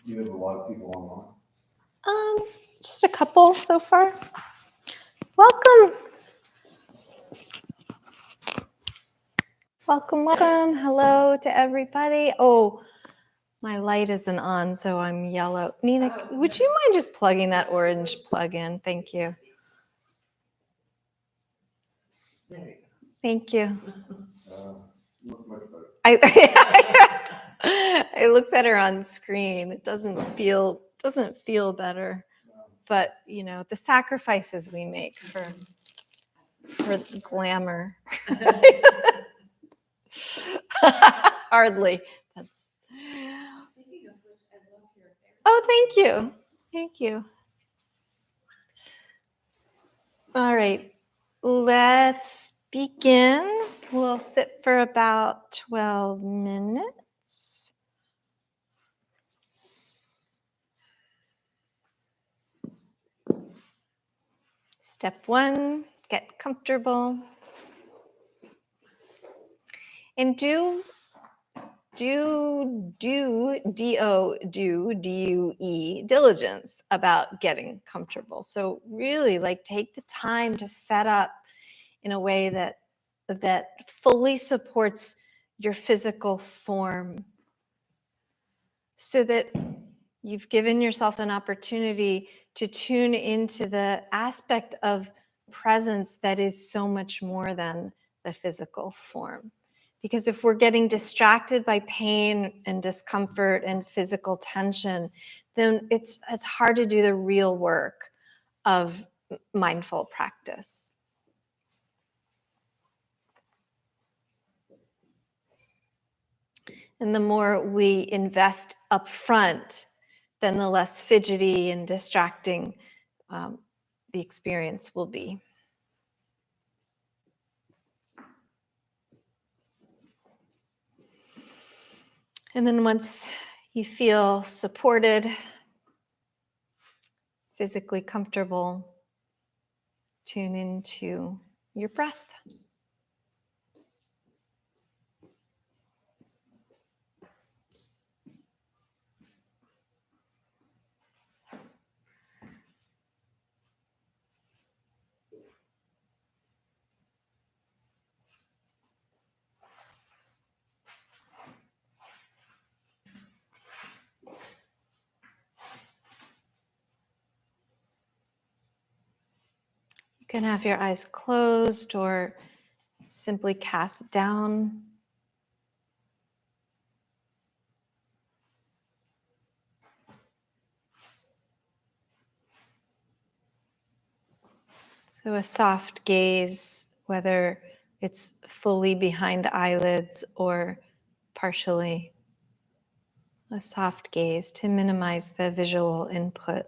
You have a lot of people online? Just a couple so far. Welcome. Welcome, welcome. Hello to everybody. Oh, my light isn't on, so I'm yellow. Nina, would you mind just plugging that orange plug in? Thank you. Thank you. Look much better. I look better on screen. It doesn't feel better. But you know, the sacrifices we make for the glamour. Hardly. That's. Speaking of which, I love your hair. Oh, thank you. Thank you. All right, let's begin. We'll sit for about 12 minutes. Step one, get comfortable. And do, D-U-E, diligence about getting comfortable. So really, like, take the time to set up in a way that fully supports your physical form, so that you've given yourself an opportunity to tune into the aspect of presence that is so much more than the physical form. Because if we're getting distracted by pain and discomfort and physical tension, then it's hard to do the real work of mindful practice. And the more we invest up front, then the less fidgety and distracting the experience will be. And then once you feel supported, physically comfortable, tune into your breath. You can have your eyes closed or simply cast down. So a soft gaze, whether it's fully behind eyelids or partially, a soft gaze to minimize the visual input.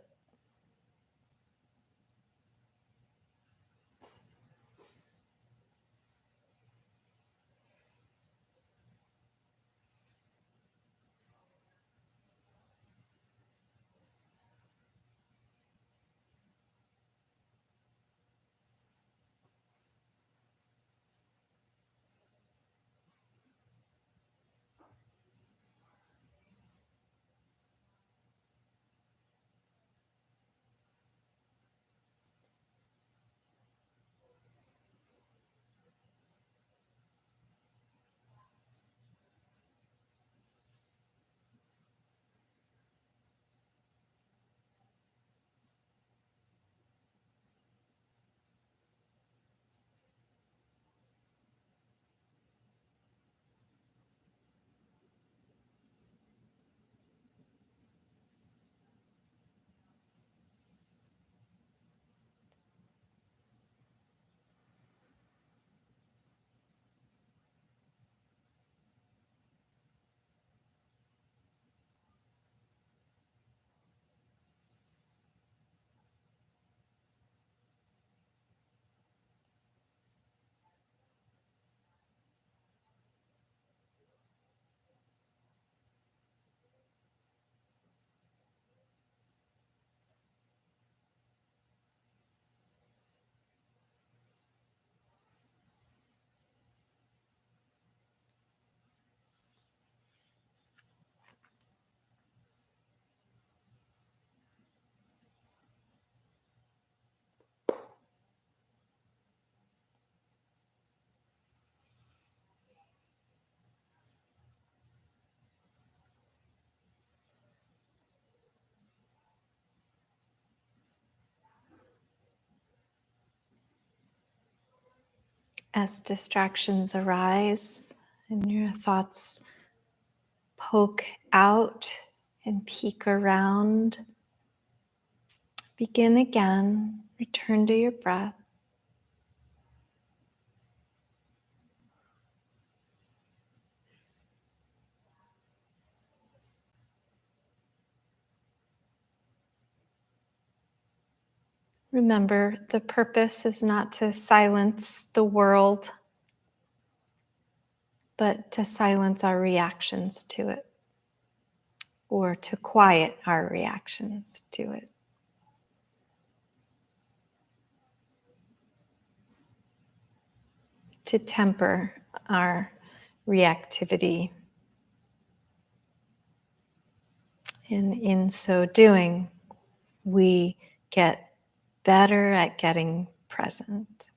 As distractions arise and your thoughts poke out and peek around, begin again, return to your breath. Remember, the purpose is not to silence the world, but to silence our reactions to it, or to quiet our reactions to it. To temper our reactivity. And in so doing, we get better at getting present.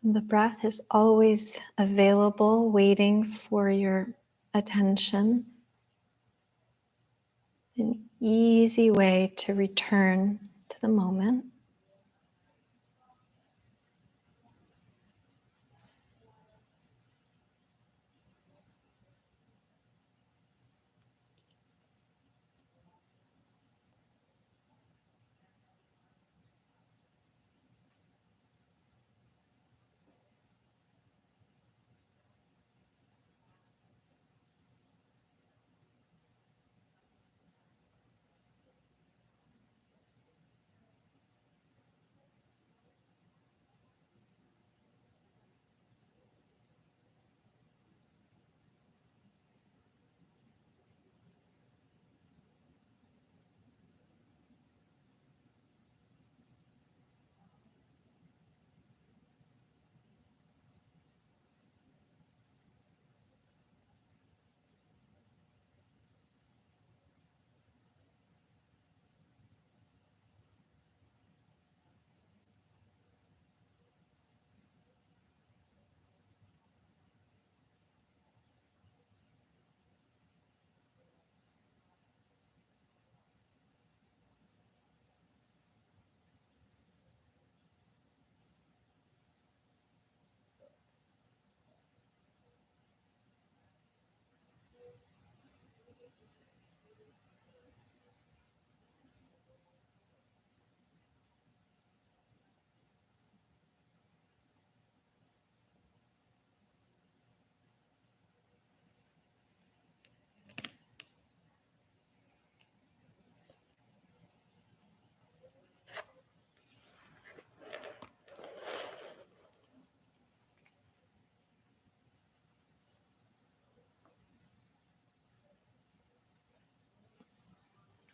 The breath is always available, waiting for your attention. An easy way to return to the moment.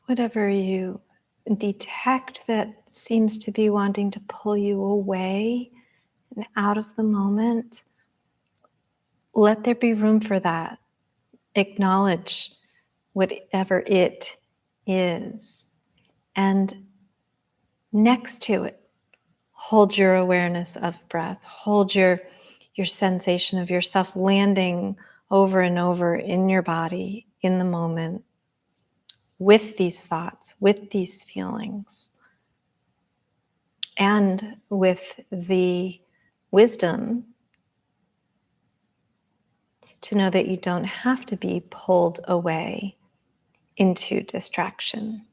Whatever you detect that seems to be wanting to pull you away and out of the moment, let there be room for that. Acknowledge whatever it is. And next to it, Hold your awareness of breath. Hold your sensation of yourself landing over and over in your body in the moment with these thoughts, with these feelings, and with the wisdom to know that you don't have to be pulled away into distraction.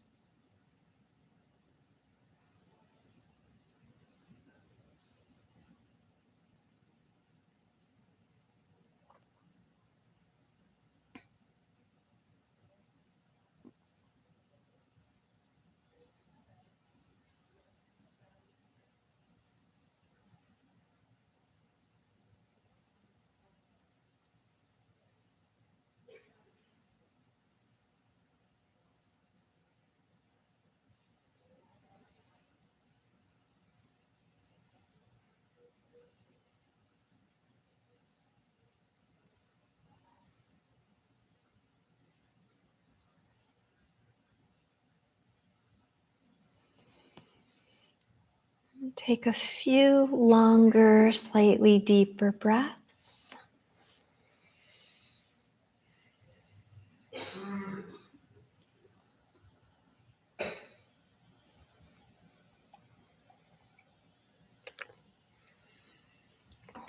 Take a few longer, slightly deeper breaths.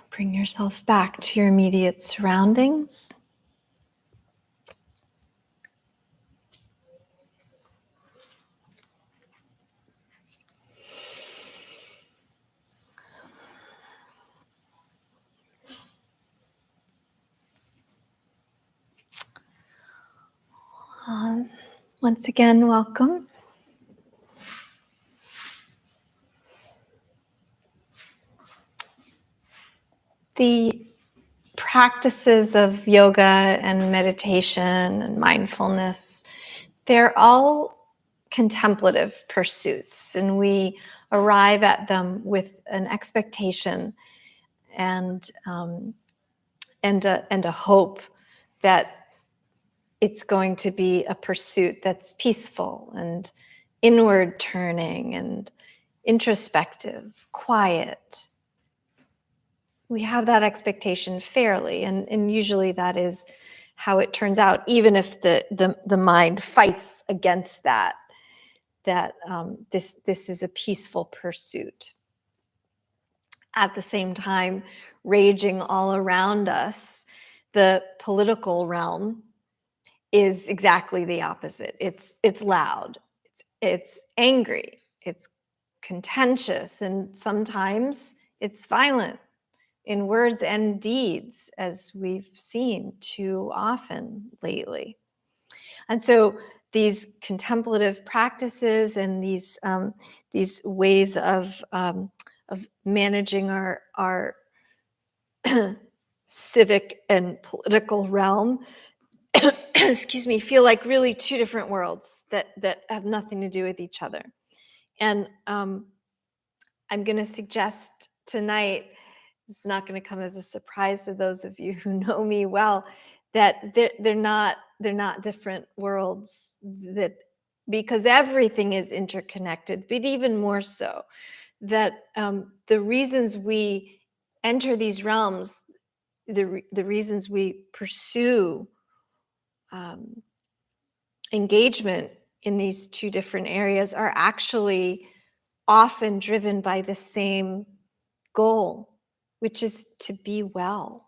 Bring yourself back to your immediate surroundings. Once again, welcome. The practices of yoga and meditation and mindfulness, they're all contemplative pursuits, and we arrive at them with an expectation and a hope that it's going to be a pursuit that's peaceful and inward turning and introspective, quiet. We have that expectation fairly, and usually that is how it turns out, even if the mind fights against that this is a peaceful pursuit. At the same time, raging all around us, the political realm is exactly the opposite. It's loud, it's angry, it's contentious, and sometimes it's violent in words and deeds, as we've seen too often lately. And so these contemplative practices and these ways of managing our civic and political realm, excuse me, feel like really two different worlds that have nothing to do with each other. And I'm going to suggest tonight, it's not going to come as a surprise to those of you who know me well, that they're not different worlds, that because everything is interconnected, but even more so that the reasons we enter these realms, the reasons we pursue engagement in these two different areas are actually often driven by the same goal, which is to be well.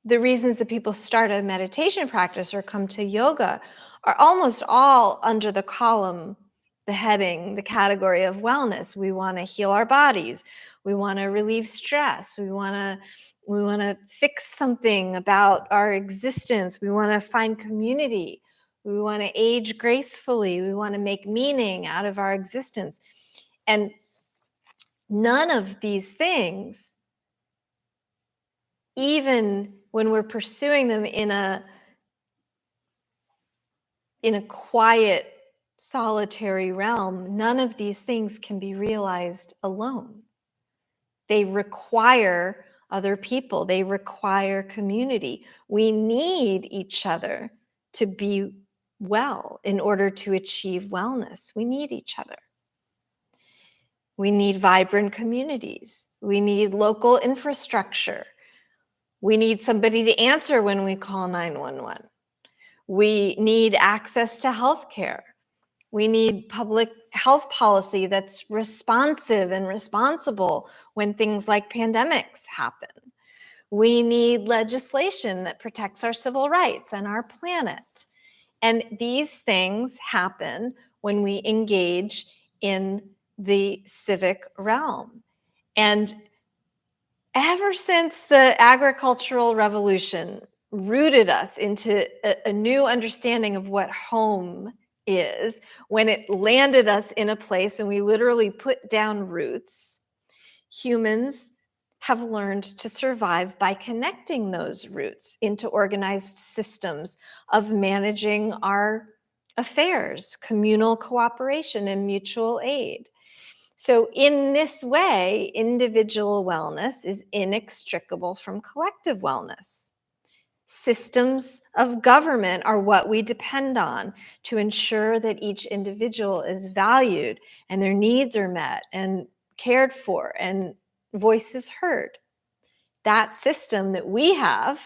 The reasons that people start a meditation practice or come to yoga are almost all under the column, the heading, the category of wellness. We want to heal our bodies. We want to relieve stress. We want to fix something about our existence. We want to find community. We want to age gracefully. We want to make meaning out of our existence. And none of these things, even when we're pursuing them in a quiet, solitary realm, none of these things can be realized alone. They require other people. They require community. We need each other to be well in order to achieve wellness. We need each other. We need vibrant communities. We need local infrastructure. We need somebody to answer when we call 911. We need access to healthcare. We need public health policy that's responsive and responsible when things like pandemics happen. We need legislation that protects our civil rights and our planet. And these things happen when we engage in the civic realm. And ever since the agricultural revolution rooted us into a new understanding of what home is, when it landed us in a place and we literally put down roots, humans have learned to survive by connecting those roots into organized systems of managing our affairs, communal cooperation, and mutual aid. So in this way, individual wellness is inextricable from collective wellness. Systems of government are what we depend on to ensure that each individual is valued and their needs are met and cared for and voices heard. That system that we have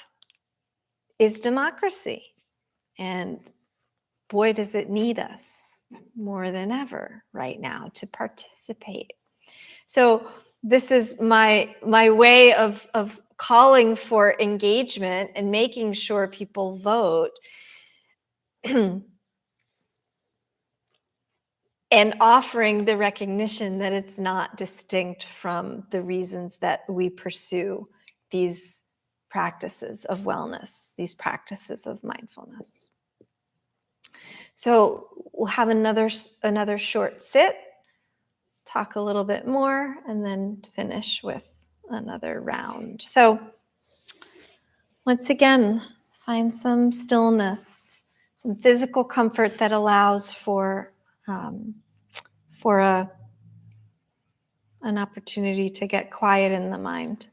is democracy. And boy, does it need us more than ever right now to participate. So this is my way of calling for engagement and making sure people vote and offering the recognition that it's not distinct from the reasons that we pursue these practices of wellness, these practices of mindfulness. So we'll have another short sit, talk a little bit more, and then finish with another round. So once again, find some stillness, some physical comfort that allows for an opportunity to get quiet in the mind.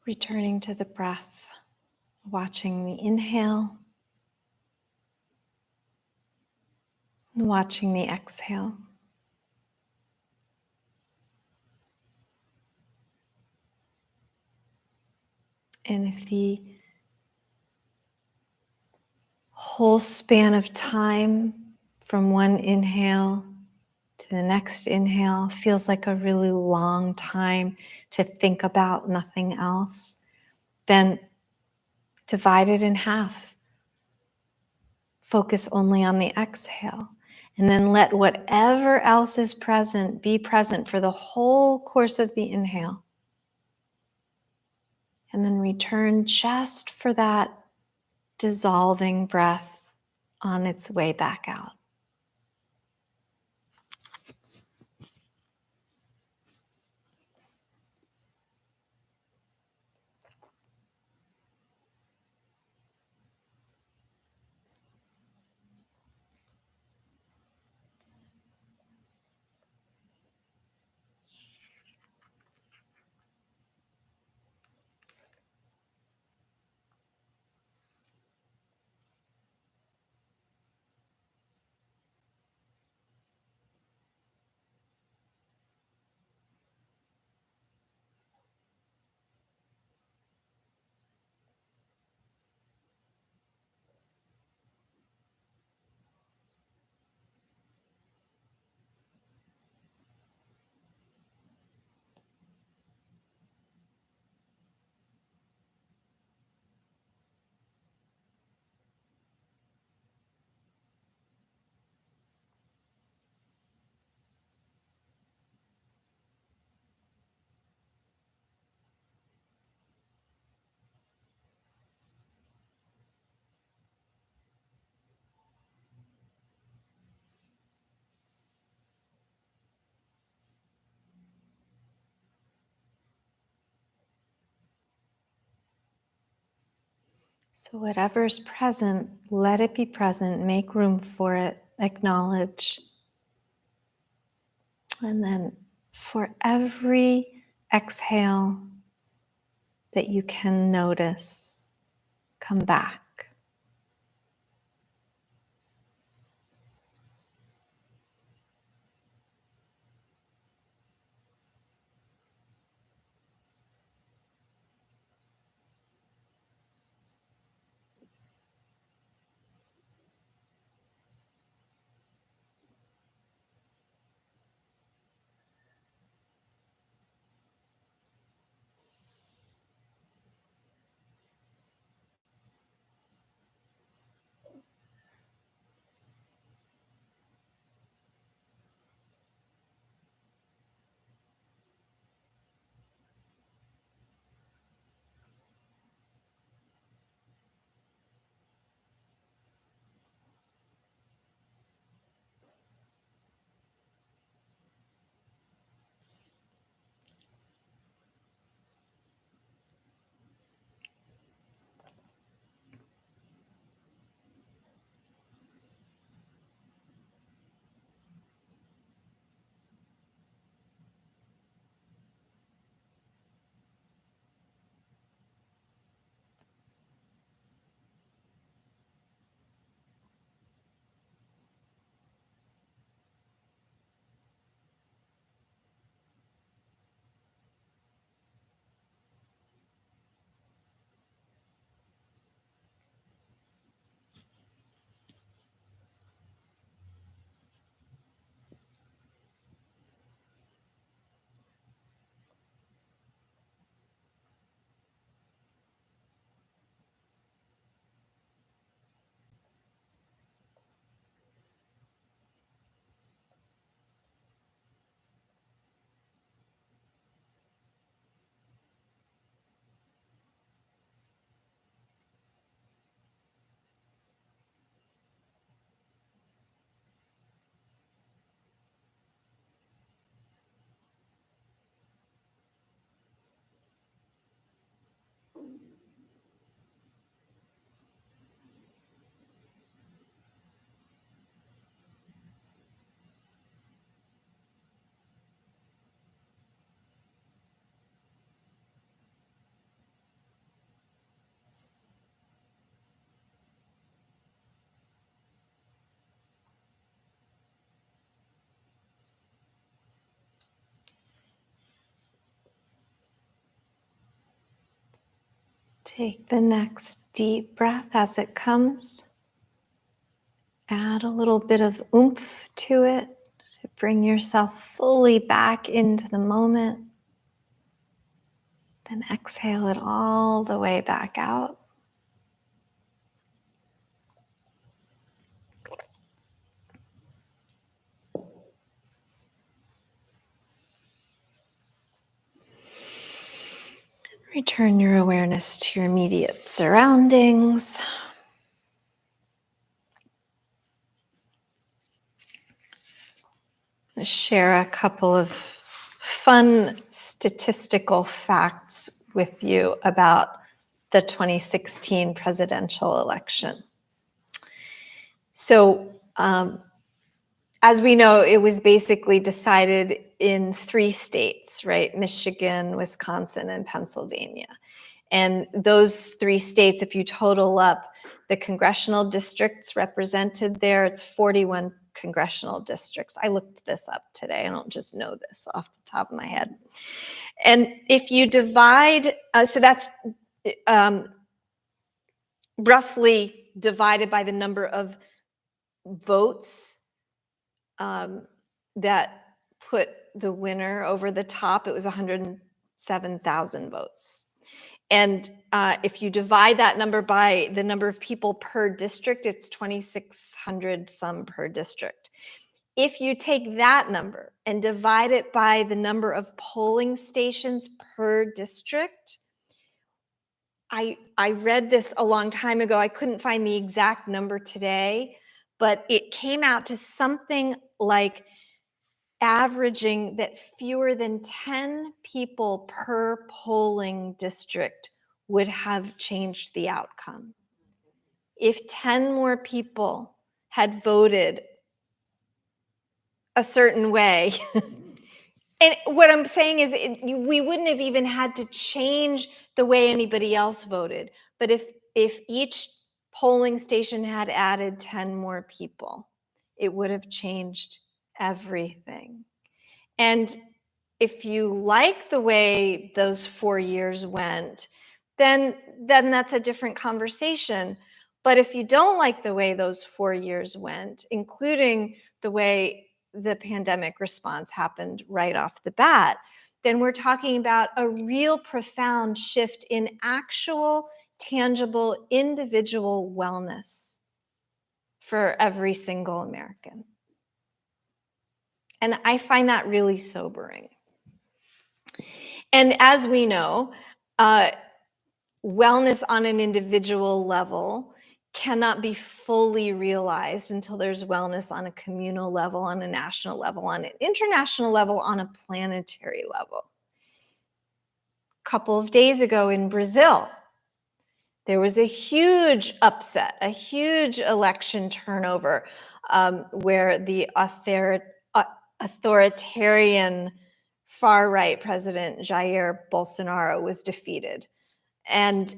Returning to the breath, watching the inhale, and watching the exhale. And if the whole span of time from one inhale to the next inhale feels like a really long time to think about nothing else, then divide it in half. Focus only on the exhale. And then let whatever else is present be present for the whole course of the inhale. And then return just for that dissolving breath on its way back out. So whatever's present, let it be present, make room for it, acknowledge. And then for every exhale that you can notice, come back. Take the next deep breath as it comes. Add a little bit of oomph to it to bring yourself fully back into the moment. Then exhale it all the way back out. Return your awareness to your immediate surroundings. Share a couple of fun statistical facts with you about the 2016 presidential election. So, as we know, it was basically decided in 3 states, right? Michigan, Wisconsin, and Pennsylvania. And those 3 states, if you total up the congressional districts represented there, it's 41 congressional districts. I looked this up today. I don't just know this off the top of my head. And if you divide, so that's roughly divided by the number of votes that put the winner over the top. It was 107,000 votes. And if you divide that number by the number of people per district, it's 2,600 some per district. If you take that number and divide it by the number of polling stations per district, I read this a long time ago. I couldn't find the exact number today, but it came out to something like averaging that fewer than 10 people per polling district would have changed the outcome. if 10 more people had voted a certain way. And what I'm saying is we wouldn't have even had to change the way anybody else voted. But if each polling station had added 10 more people, it would have changed everything. And if you like the way those 4 years went, then that's a different conversation. But if you don't like the way those 4 years went, including the way the pandemic response happened right off the bat, then we're talking about a real profound shift in actual, tangible, individual wellness for every single American. And I find that really sobering. And as we know, wellness on an individual level cannot be fully realized until there's wellness on a communal level, on a national level, on an international level, on a planetary level. A couple of days ago in Brazil, there was a huge upset, a huge election turnover, where the authoritarian far-right president Jair Bolsonaro was defeated. And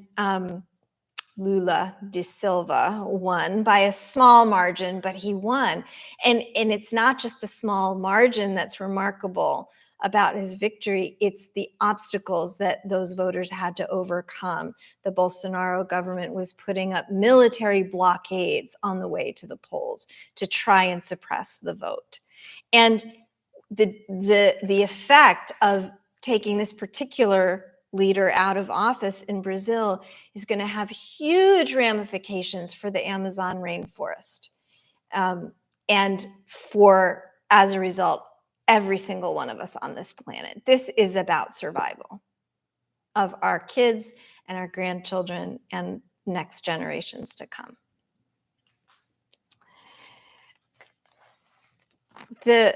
Lula da Silva won by a small margin, but he won. And it's not just the small margin that's remarkable about his victory, it's the obstacles that those voters had to overcome. The Bolsonaro government was putting up military blockades on the way to the polls to try and suppress the vote. And the effect of taking this particular leader out of office in Brazil is going to have huge ramifications for the Amazon rainforest. And for, as a result, every single one of us on this planet. This is about survival of our kids and our grandchildren and next generations to come. The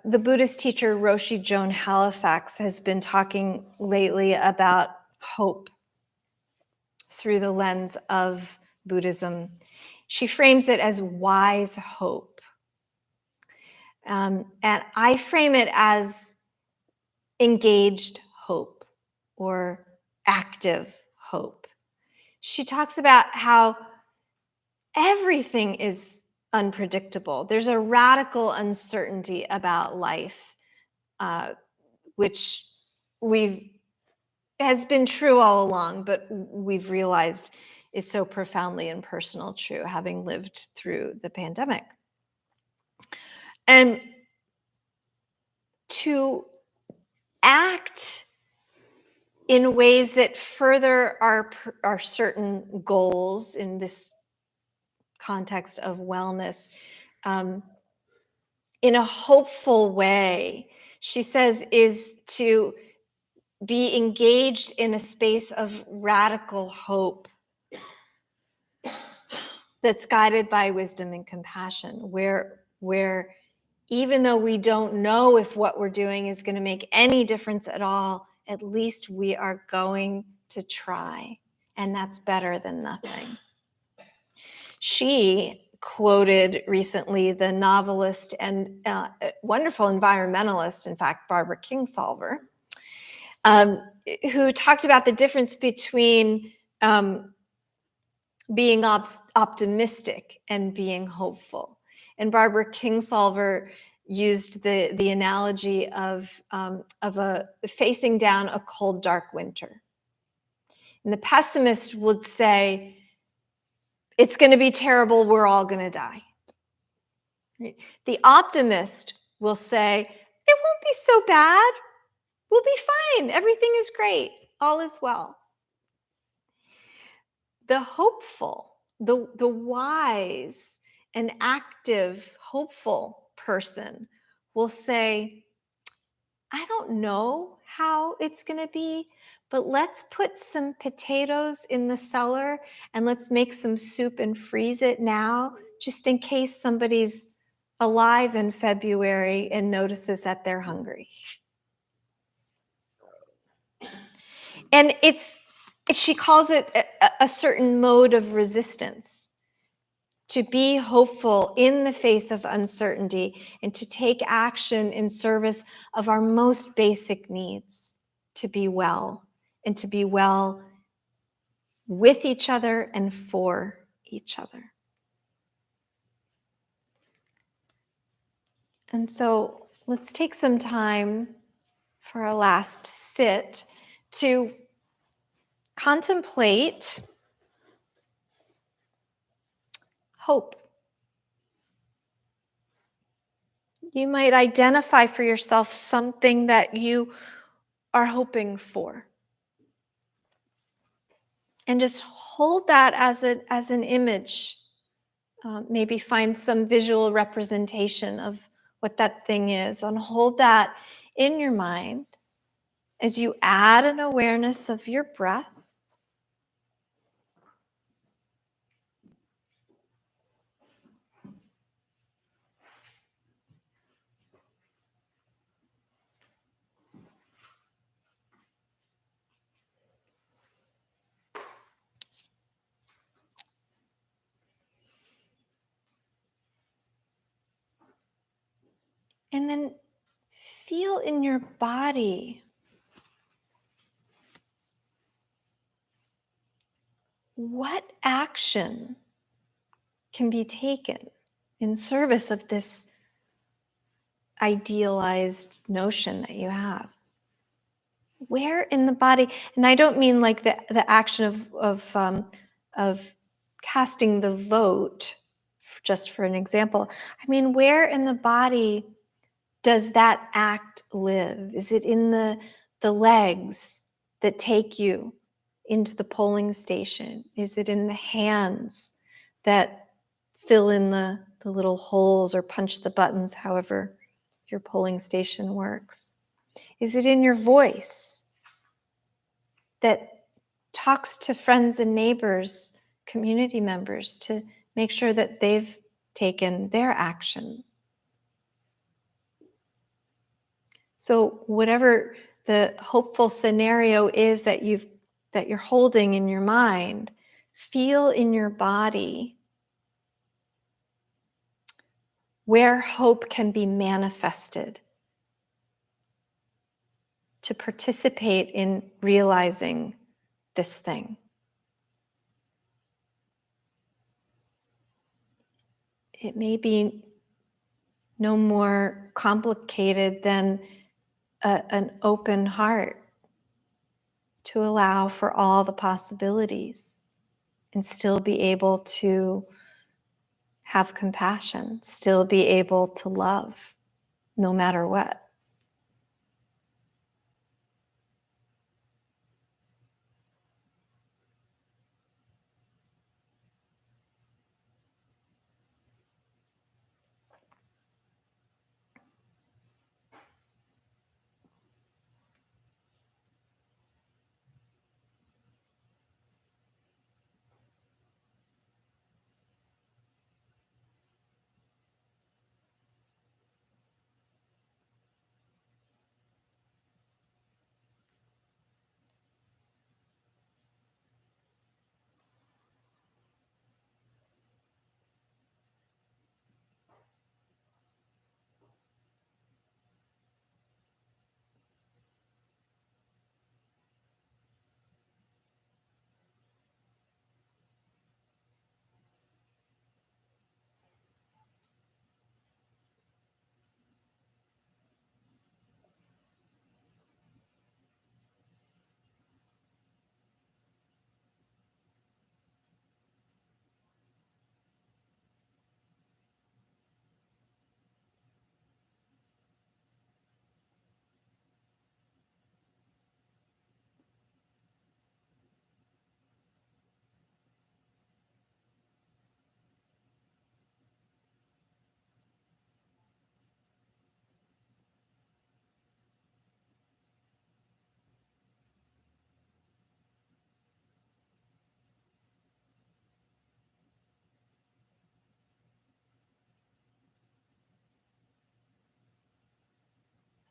Buddhist teacher Roshi Joan Halifax has been talking lately about hope through the lens of Buddhism. She frames it as wise hope. And I frame it as engaged hope or active hope. She talks about how everything is unpredictable. There's a radical uncertainty about life, which has been true all along, but we've realized is so profoundly and personal true, having lived through the pandemic. And to act in ways that further our certain goals in this context of wellness, in a hopeful way, she says, is to be engaged in a space of radical hope that's guided by wisdom and compassion, where even though we don't know if what we're doing is going to make any difference at all, at least we are going to try, and that's better than nothing. She quoted recently the novelist and wonderful environmentalist, in fact, Barbara Kingsolver, who talked about the difference between being optimistic and being hopeful. And Barbara Kingsolver used the analogy of facing down a cold, dark winter. And the pessimist would say, it's going to be terrible, we're all going to die. Right? The optimist will say, it won't be so bad, we'll be fine, everything is great, all is well. The hopeful, the wise and active, hopeful person will say, I don't know how it's going to be, but let's put some potatoes in the cellar and let's make some soup and freeze it now, just in case somebody's alive in February and notices that they're hungry. And it's She calls it a certain mode of resistance, to be hopeful in the face of uncertainty and to take action in service of our most basic needs, to be well and to be well with each other and for each other. And so let's take some time for our last sit to contemplate hope. You might identify for yourself something that you are hoping for. And just hold that as an image. Maybe find some visual representation of what that thing is, and hold that in your mind as you add an awareness of your breath. And then feel in your body what action can be taken in service of this idealized notion that you have. Where in the body, and I don't mean like the action of casting the vote, just for an example. I mean, where in the body does that act live? Is it in the legs that take you into the polling station? Is it in the hands that fill in the little holes or punch the buttons, however your polling station works? Is it in your voice that talks to friends and neighbors, community members, to make sure that they've taken their action? So whatever the hopeful scenario is that you're holding in your mind, feel in your body where hope can be manifested to participate in realizing this thing. It may be no more complicated than an open heart to allow for all the possibilities and still be able to have compassion, still be able to love no matter what.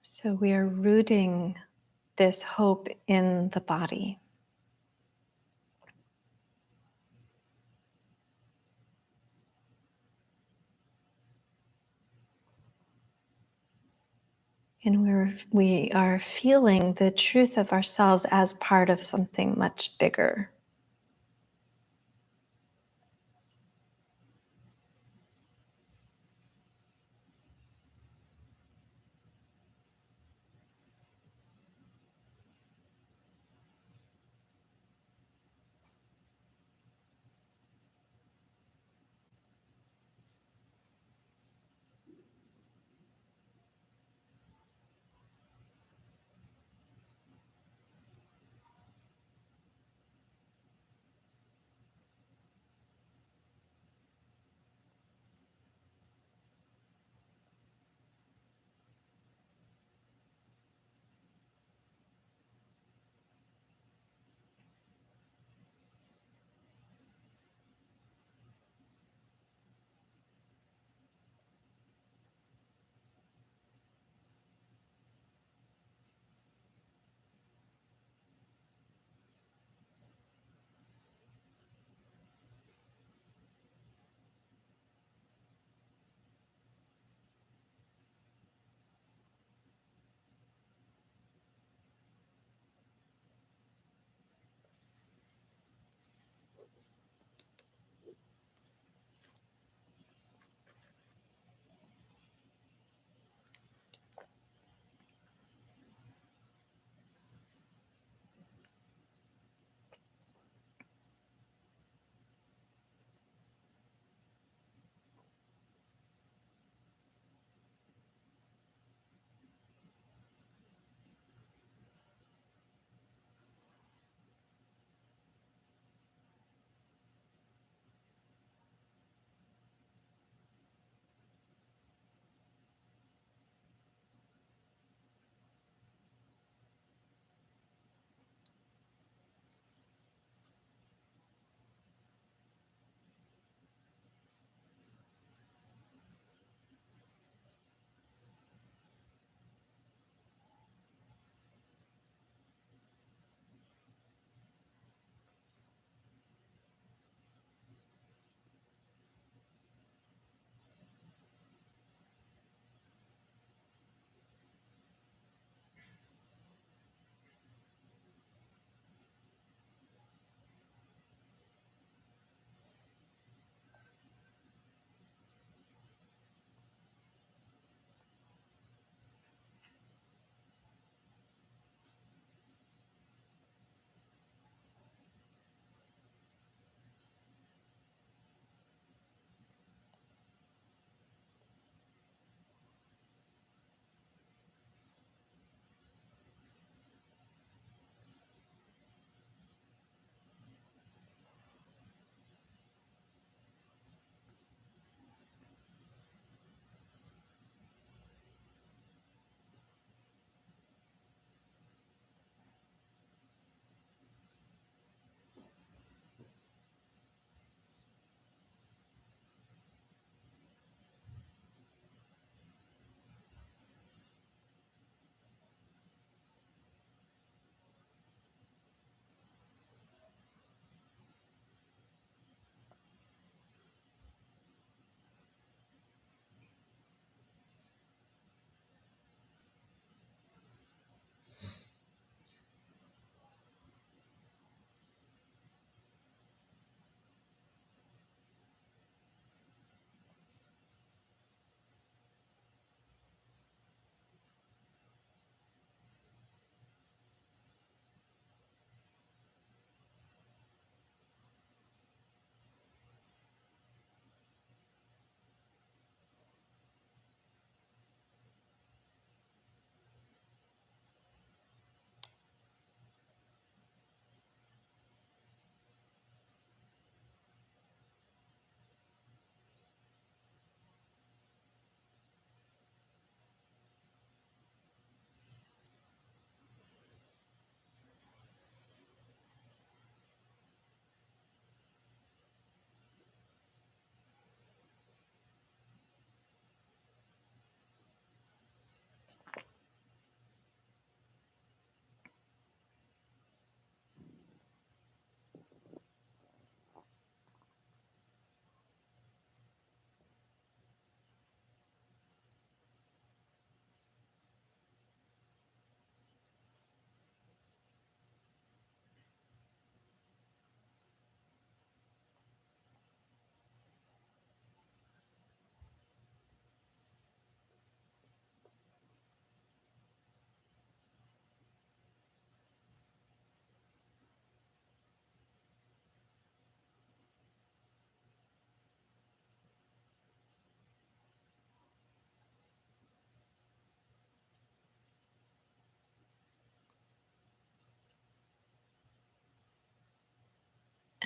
So we are rooting this hope in the body. and we are feeling the truth of ourselves as part of something much bigger.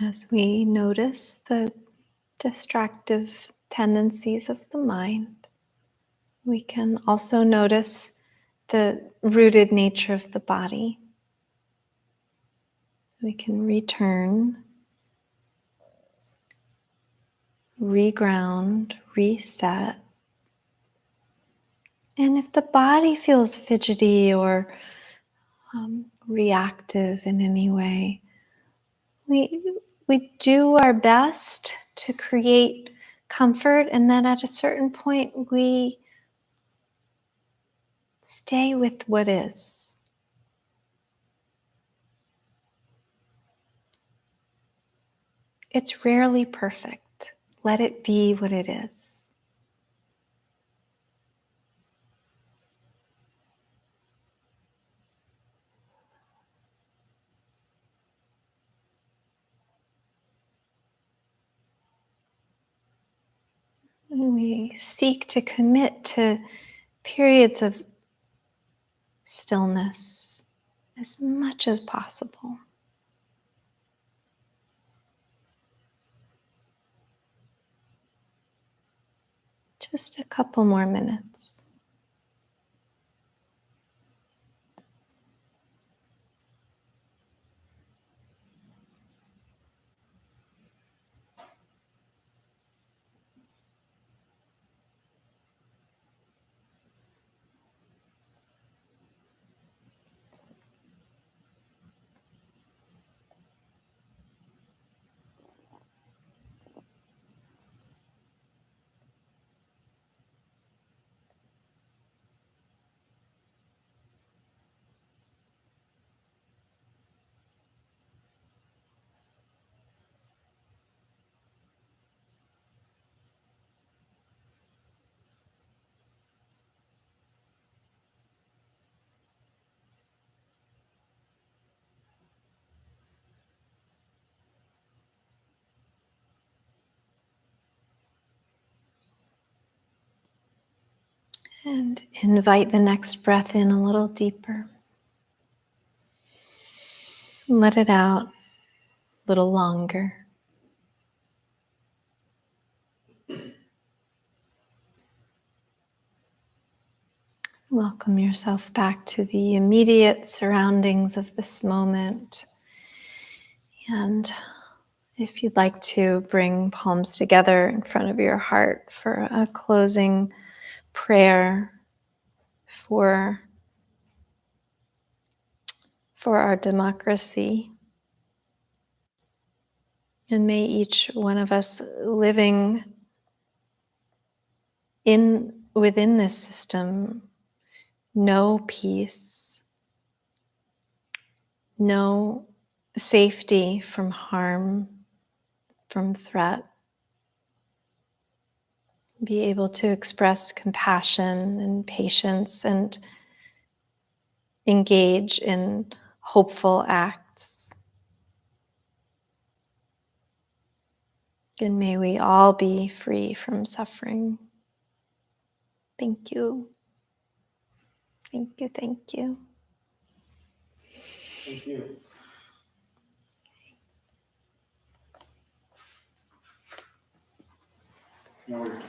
As we notice the distractive tendencies of the mind, we can also notice the rooted nature of the body. We can return, reground, reset. And if the body feels fidgety or reactive in any way, we do our best to create comfort, and then at a certain point we stay with what is. It's rarely perfect. Let it be what it is. We seek to commit to periods of stillness as much as possible. Just a couple more minutes. And invite the next breath in a little deeper. Let it out a little longer. Welcome yourself back to the immediate surroundings of this moment. And if you'd like to, bring palms together in front of your heart for a closing prayer for our democracy. And may each one of us living within this system know peace, know safety from harm, from threat, be able to express compassion and patience and engage in hopeful acts. And may we all be free from suffering. Thank you. Thank you, thank you. Thank you. Now we're